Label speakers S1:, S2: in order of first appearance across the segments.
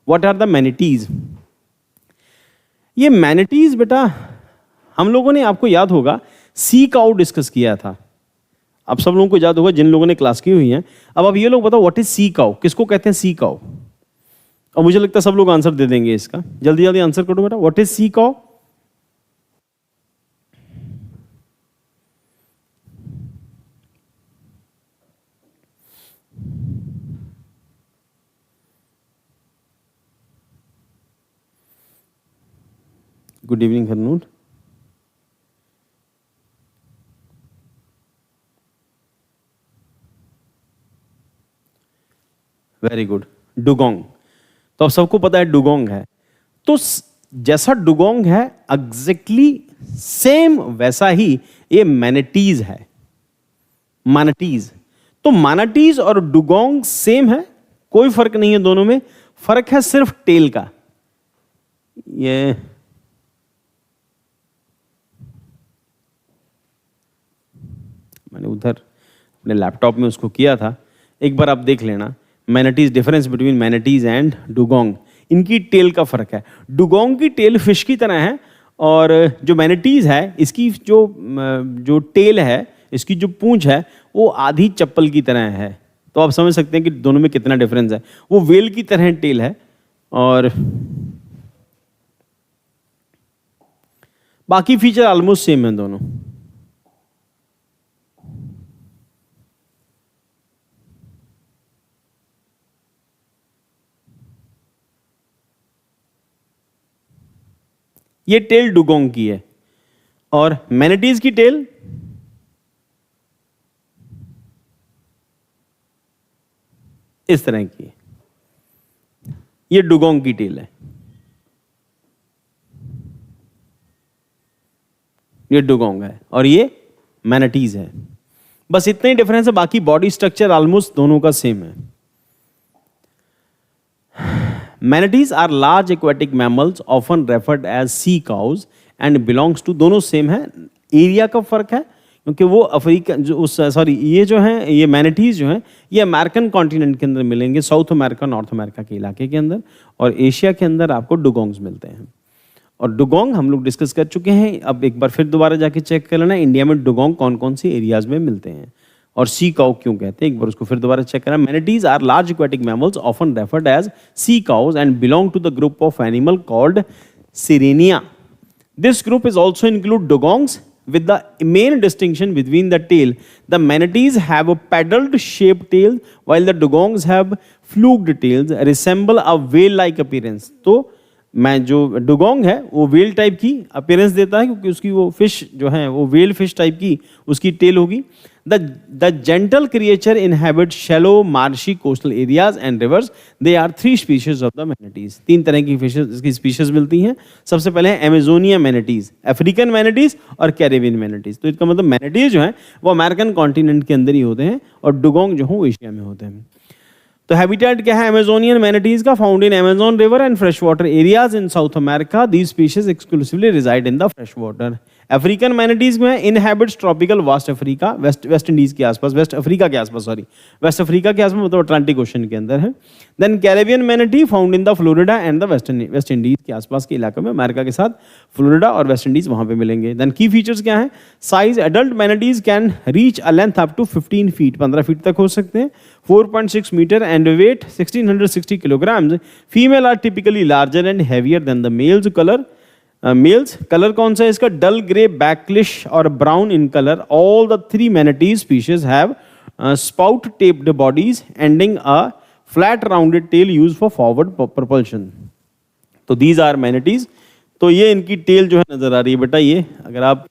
S1: What are the मैनिटीज? ये मैनिटीज बेटा हम लोगों ने, आपको याद होगा, सी काउ डिस्कस किया था। अब सब लोगों को याद होगा जिन लोगों ने क्लास की हुई है। अब ये लोग बताओ व्हाट इज सी काउ, किसको कहते हैं सी काउ? और मुझे लगता है सब लोग आंसर दे देंगे इसका। जल्दी जल्दी आंसर करो बेटा, what is sea cow? Good evening Harnoor. Very good, dugong. तो अब सबको पता है डुगोंग है। तो जैसा डुगोंग है एग्जैक्टली सेम वैसा ही ये मैनाटीज है, मानाटीज। तो मानाटीज और डुगोंग सेम है, कोई फर्क नहीं है दोनों में। फर्क है सिर्फ टेल का। ये मैंने उधर अपने लैपटॉप में उसको किया था, एक बार आप देख लेना। मैनाटीज, डिफरेंस बिटवीन मैनाटीज एंड डुगोंग, इनकी टेल का फर्क है। डुगोंग की टेल फिश की तरह है और जो मैनाटीज है इसकी जो टेल है, इसकी जो पूंछ है वो आधी चप्पल की तरह है। तो आप समझ सकते हैं कि दोनों में कितना डिफरेंस है। वो वेल की तरह टेल है और बाकी फीचर ऑलमोस्ट सेम है दोनों। ये टेल डुगोंग की है और मैनाटीज की टेल इस तरह की है। ये डुगोंग की टेल है, ये डुगोंग है और ये मैनाटीज है। बस इतना ही डिफरेंस है, बाकी बॉडी स्ट्रक्चर ऑलमोस्ट दोनों का सेम है। Manatees are large aquatic mammals often referred as sea cows and belongs to, दोनों सेम है। एरिया का फर्क है क्योंकि वो अफ्रीका ये जो है, ये मैनाटीज जो हैं ये अमेरिकन कॉन्टिनेंट के अंदर मिलेंगे, साउथ अमेरिका, नॉर्थ अमेरिका के इलाके के अंदर, और एशिया के अंदर आपको डुगोंग्स मिलते हैं। और डुगोंग हम लोग डिस्कस कर चुके हैं। अब एक बार फिर दोबारा जाके चेक कर लेना इंडिया में डुगोंग कौन कौन सी एरियाज में मिलते हैं और सी काउ क्यों कहते हैं, एक बार उसको फिर दोबारा चेक करना। Manatees are large aquatic mammals often referred as sea cows and belong to the group of animal called Sirenia. This group is also include dugongs with the main distinction between the tail. The manatees have a paddled shaped tail while the dugongs have fluked tails, resemble a whale like appearance. तो मैं जो dugong है वो well type की appearance देता है क्योंकि उसकी वो फिश जो है वो वेल फिश टाइप की उसकी टेल होगी। The gentle creature inhabit shallow marshy coastal areas and rivers. They are 3 species of the manatees. 3 तरह की फिशेस इसकी स्पीशीज मिलती हैं। सबसे पहले है एमेजोनिया मैनाटीज, अफ्रीकन मैनाटीज और कैरेबियन मैनाटीज। तो इसका मतलब मैनाटीज जो है वो अमेरिकन कॉन्टिनेंट के अंदर ही होते हैं और डुगोंग जो है वो एशिया में होते हैं। तो हैबिटेट क्या है अमेजोनियन मैनाटीज का? Found in Amazon river and fresh water areas in South America. These species exclusively reside in the fresh water. African manatees में inhabits tropical West Africa, West Indies के आसपास, वेस्ट अफ्रीका के आसपास मतलब Atlantic ocean के अंदर है। Then Caribbean manatee found in the Florida and the West Indies के आसपास के इलाके में, अमेरिका के साथ फ्लोरिडा और वेस्ट इंडीज वहां पे मिलेंगे। देन की फीचर्स क्या है? Size, adult manatees can reach a length up to 15 feet, 15 feet तक हो सकते हैं, 4.6 metre and weight 1660 kilograms. Female are typically larger and heavier than the males. Colour कौन सा है इसका? Dull grey, blackish or brown in colour. All the 3 manatees species have stout tapered bodies ending a flat rounded tail use for forward propulsion. तो these are मैनाटीज। तो ये इनकी tell जो है नजर आ रही है बेटा, ये अगर आप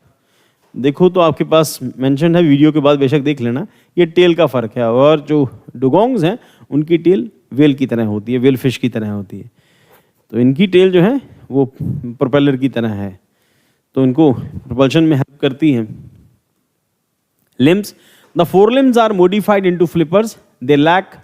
S1: देखो तो आपके पास मेंशन है, वीडियो के बाद बेशक देख लेना। ये टेल का फर्क है और जो डुगोंग्स हैं उनकी टेल वेल की तरह होती है, वेल फिश की तरह होती है। तो इनकी टेल जो है वो प्रोपेलर की तरह है, तो इनको प्रोपल्शन में हेल्प करती हैं। Limbs, the four limbs are modified into flippers. They lack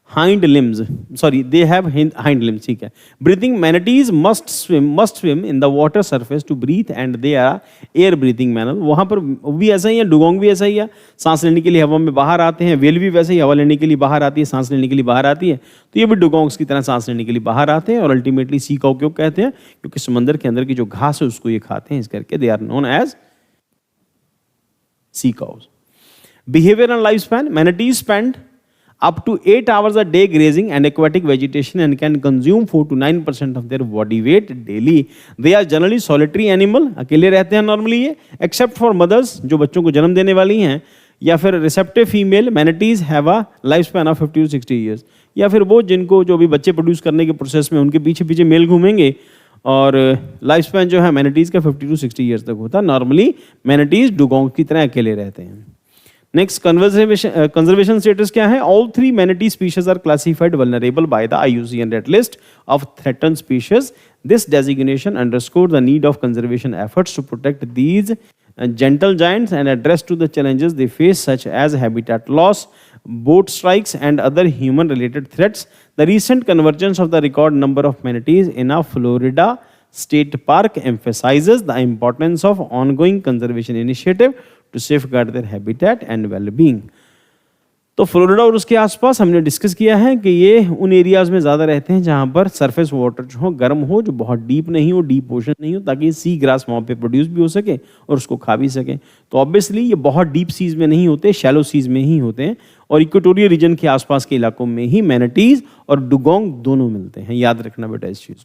S1: hind limbs, sorry, they have hind limbs, ठीक है. Breathing manatees must swim in the water surface to breathe and they are air breathing mammal. वहाँ पर भी ऐसा ही है, dugong भी ऐसा ही है, सांस लेने के लिए हवा में बाहर आते हैं. वेल भी वैसे ही हवा लेने के लिए बाहर आती है, सांस लेने के लिए बाहर आती है. तो ये भी डुगोंग्स की तरह सांस लेने के लिए बाहर आते हैं. और अल्टीमेटली सी काऊ क्यों कहते हैं? क्योंकि समंदर के अंदर की जो घास है उसको ये खाते हैं, इस करके they are known as sea cows. Behavior and lifespan. Manatees spend up to 8 hours a day grazing and aquatic vegetation and can consume 4 to 9% of their body weight daily. They are generally solitary animal. अकेले रहते हैं normally ये, except for mothers जो बच्चों को जन्म देने वाली हैं, या फिर receptive female manatees have a lifespan of 50 to 60 years. या फिर वो जिनको जो भी बच्चे प्रोड्यूस करने के प्रोसेस में उनके पीछे पीछे मेल घूमेंगे, और लाइफ स्पैन जो है मैनाटीज का 50 to 60 ईयर्स तक होता है. नॉर्मली मैनाटीज डुगोंग की तरह अकेले रहते हैं. नेक्स्ट कंजर्वेशन स्टेटस क्या है? All 3 manatee species are classified vulnerable by the IUCN red list of threatened species. This designation underscore the need of conservation efforts to protect these gentle giants and address to the challenges they face such as habitat loss, boat strikes and other human related threats. The recent convergence of the record number of manatees in a Florida state park emphasizes the importance of ongoing conservation initiative to safeguard their habitat and well-being. तो Florida और उसके आसपास हमने discuss किया है कि ये उन एरियाज में ज़्यादा रहते हैं जहाँ पर सरफेस वाटर जो हो गर्म हो, जो बहुत डीप नहीं हो, डीप ओशन नहीं हो, ताकि सी ग्रास वहाँ पे प्रोड्यूस भी हो सके और उसको खा भी सकें. तो ऑब्वियसली ये बहुत डीप सीज में नहीं होते, शैलो सीज में ही होते हैं. और इक्वेटोरियल रीजन के आसपास के इलाकों में ही मैनाटीज और डुगोंग दोनों मिलते हैं. याद रखना बेटा इस चीज़ को.